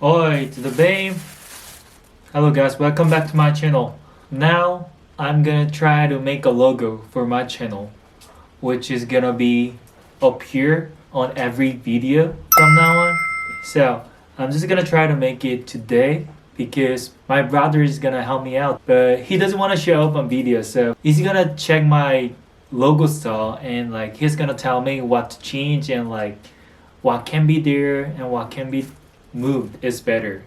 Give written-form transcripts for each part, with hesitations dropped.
Oi, to the BAME. Hello guys, welcome back to my channel. Now, I'm gonna try to make a logo for my channel, which is gonna be up here on every video from now on. So, I'm just gonna try to make it today because my brother is gonna help me out, but he doesn't want to show up on video, so he's gonna check my logo style and like he's gonna tell me what to change and like what can be there and what can be moved is better.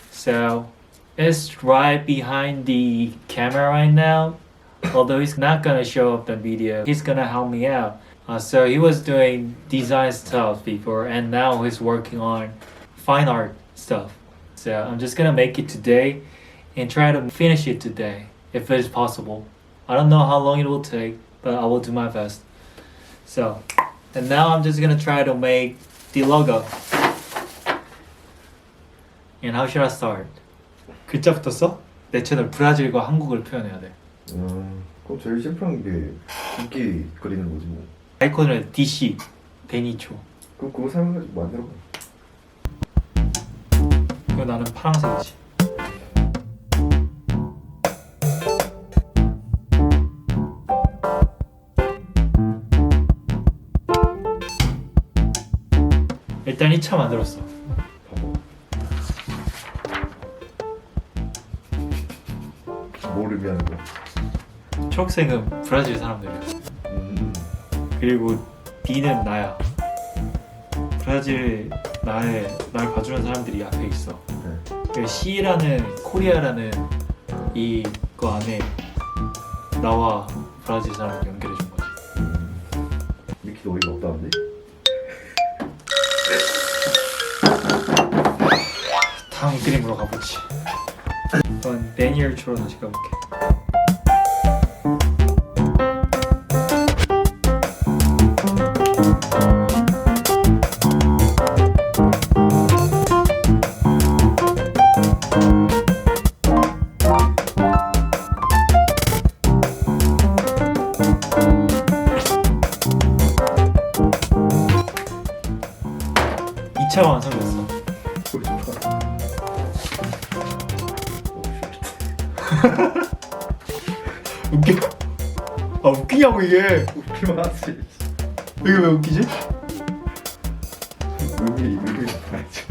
So it's right behind the camera right now, although he's not gonna show up the video, he's gonna help me out. So he was doing design stuff before and now he's working on fine art stuff. So I'm just gonna make it today and try to finish it today if it's possible. I don't know how long it will take, but I will do my best. So, and now I'm just gonna try to make the logo. And how should I start? 글자부터 써? 내 채널 브라질과 한국을 표현해야 돼. 그럼 제일 심플한 게 국기 그리는 거지 뭐. 아이콘을 DC, 데니초. 그거 사용해가지고 만들어 봐. 이거 나는 파란색이지. 일단 2차 만들었어. 뭐를 위한 거야? 초록색은 브라질 사람들이야. 그리고 D는 나야. 브라질 날 봐주는 사람들이 앞에 있어. 그리고 C라는 코리아라는 이거 안에 나와 브라질 사람을 연결해 준 거지. 미키도 어이가 없다는데? 다음 그림으로 가보지. 이건 데니얼초로 다시 가볼게. 이 차가 완성됐어. 웃겨? 아 웃기냐고 이게. 웃기만 하지. 이게 왜 웃기지? 의미 봐야지.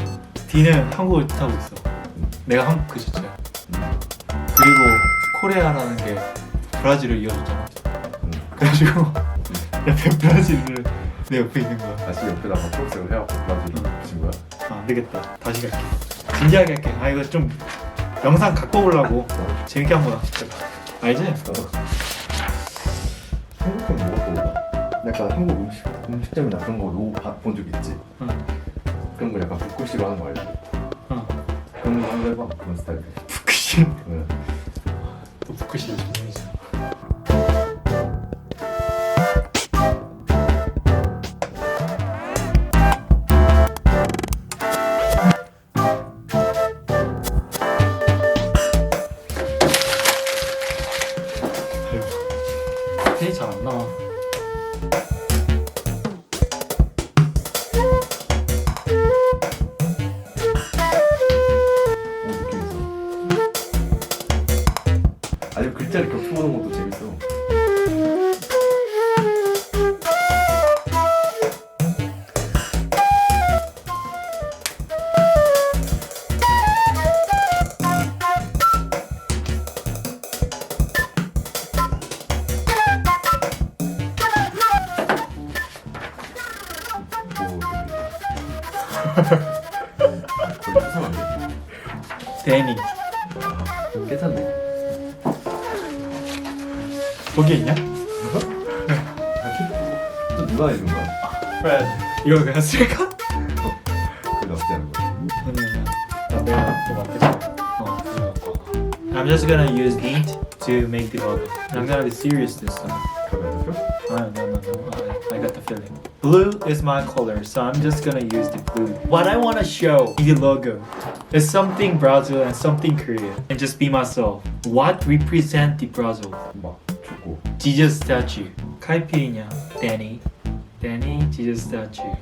D는 한국을 뜻하고 있어. 내가 한국 글자야. 그리고 코레아라는 게 브라질을 이어줬잖아. 그래가지고 옆에 브라질을 내 옆에 있는 거야. 다시 옆에다가 초록색을 해갖고 브라질 붙인 거야? 안 되겠다. 다시 갈게. 진지하게 할게. 아 이거 좀 영상 갖고 오려고. 재밌게 한 거야. 알지? 한국 건 뭐가 떠올라? 약간 한국 음식점이나 그런 거 로고 본 적 있지? 응. 그런 거 약간 붓글씨로 하는 거 알지? 어. 그런 거 한번 해봐. 그런 스타일. 붓글씨. 응. 또 붓글씨 전문이지. 펜이 잘 안 나와. 느낌 있어. 아니 글자를 겹쳐보는 것도 재밌어. 거의 이상한데? 데니. 괜찮네. 거기에 있냐? 또 누가 해준 거야? Fred. 이거 그냥 쓸까? 그게 나쁘지 않은 거야. 아니야. 내가 또 맞겠어. I'm just gonna use ink to make the logo. I'm gonna be serious this time. 가면 되죠? No. I got the feeling. Blue is my color, so I'm just gonna use the blue. What I wanna show in the logo is something Brazil and something Korea, and just be myself. What represent the Brazil? 막 죽고. Jesus statue. Caipirinha. Danny, Jesus statue.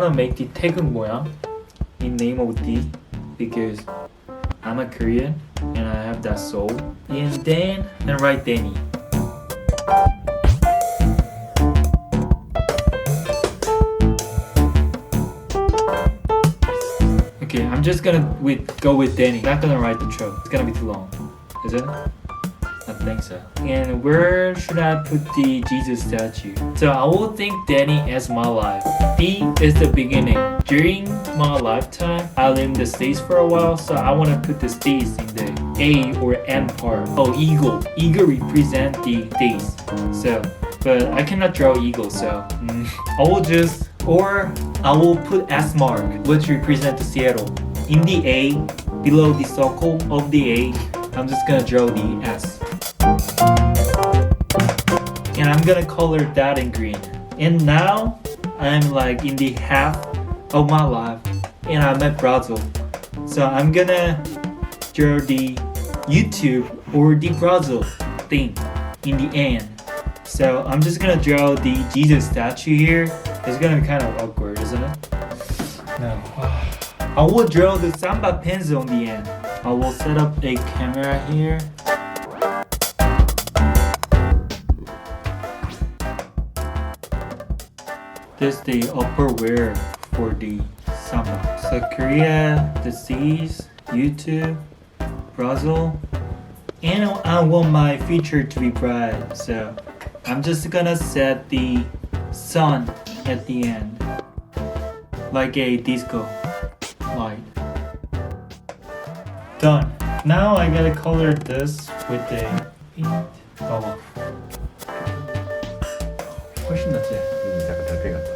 wanna make the 태극 모양 in name of D because I'm a Korean and I have that soul. And then and write Danny. Okay, I'm just gonna go with Danny. Not gonna write the trope. It's gonna be too long. Is it? I think so. And where should I put the Jesus statue? So I will think Danny as my life. D is the beginning. During my lifetime, I lived in the States for a while, so I want to put the States in the A or N part. Oh, eagle. Eagle represent the States. So, but I cannot draw eagle, so I will just, or I will put S mark, which represent the Seattle. In the A, below the circle of the A, I'm just gonna draw the S. And I'm gonna color that in green. And now I'm like in the half of my life and I'm at Brazil. So I'm gonna draw the YouTube or the Brazil thing in the end. So I'm just gonna draw the Jesus statue here. It's gonna be kind of awkward, isn't it? No. I will draw the samba pencil on the end. I will set up a camera here. This is the upper wear for the samba. So Korea, the seas, YouTube, Brazil, and I want my future to be bright. So I'm just gonna set the sun at the end, like a disco light. Done. Now I gotta color this with a paint. Oh, 훨씬 낫지? 약간 달팽이 같다.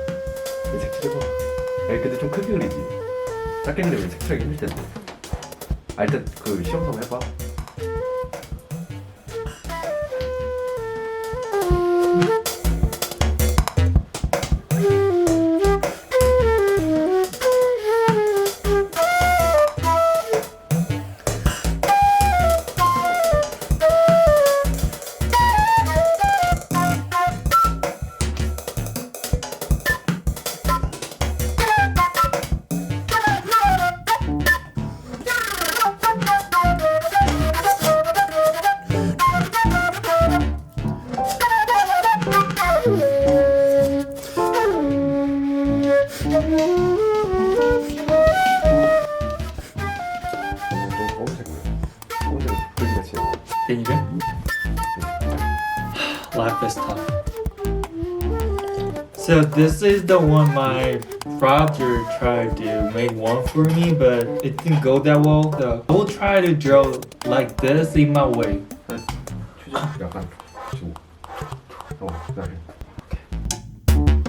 왜 색칠해봐? 아니 근데 좀 크게 그리지. 작게 그리면 색칠하기 힘들 텐데. 아 일단 그 시험 한번 해봐. Life is tough. So this is the one my brother tried to make one for me, but it didn't go that well. So I will try to draw like this in my way. 약간 지금 기다려.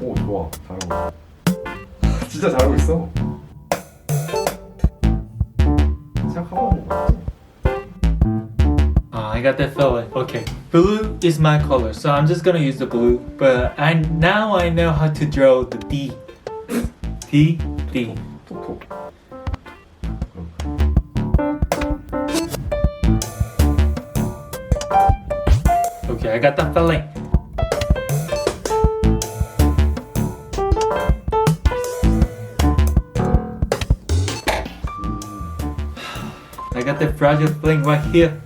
오 좋아 잘하고 있어. 진짜 잘하고 있어. 시작하고 하는 거 같지? I got that feeling. Okay, blue is my color, so I'm just gonna use the blue. But now I know how to draw the D. D. 톡톡. Okay, I got that feeling. I got the fragile feeling right here.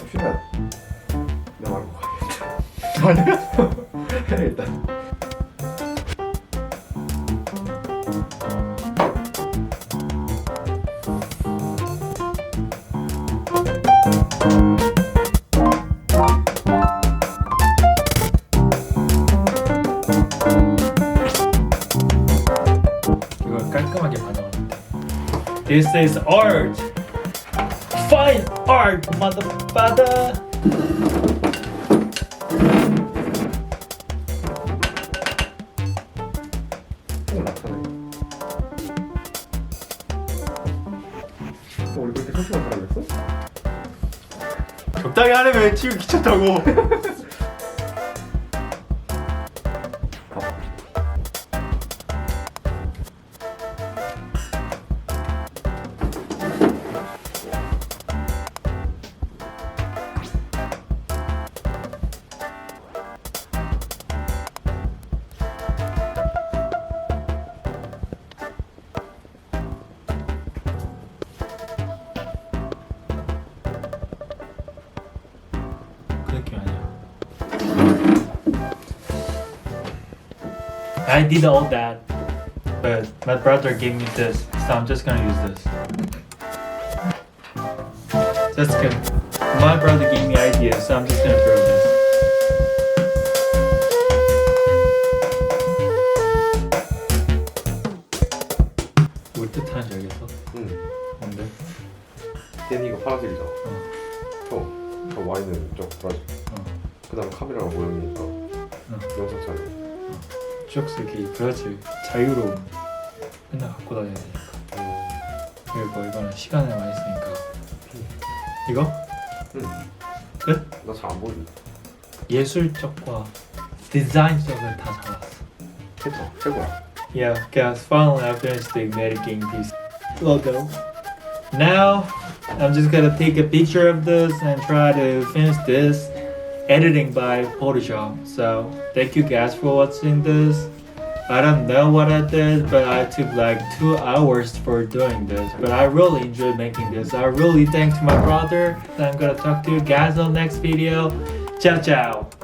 혹시나 나 말고 가야겠다. 해 일단. 이걸 깔끔하게 반영하면 돼. This is art. Fine art, motherfucker. 또 나타나요. 우리 그렇게 소심한 사람이었어? 적당히 하려면 치우 귀찮다고. 그 느낌 아니야. I did all that, but my brother gave me this, so I'm just gonna use this. Just kidding. My brother gave me ideas, so I'm just gonna throw this. 뭘 뜻하는지 알겠어? 응. 뭔데? 댄이 이거 파란색이잖아. 저 와인은 저 보라색. 그 다음에 카메라가 모양이니까 영상 촬영. 추억색이 그렇지. 자유로움. 맨날 갖고 다녀야 되니까. 그리고 이거는 시간을 많이 쓰니까. 이거? 응. 끝? 나 잘 안 보이는데. 예술적과 디자인적을 다 잡았어. 됐어. 최고야. Yeah, guys, finally I finished making this logo. Now, I'm just gonna take a picture of this and try to finish this editing by Photoshop. So, thank you guys for watching this. I don't know what I did, but I took like 2 hours for doing this. But I really enjoyed making this. I really thank to my brother. I'm gonna talk to you guys on the next video. Ciao, ciao.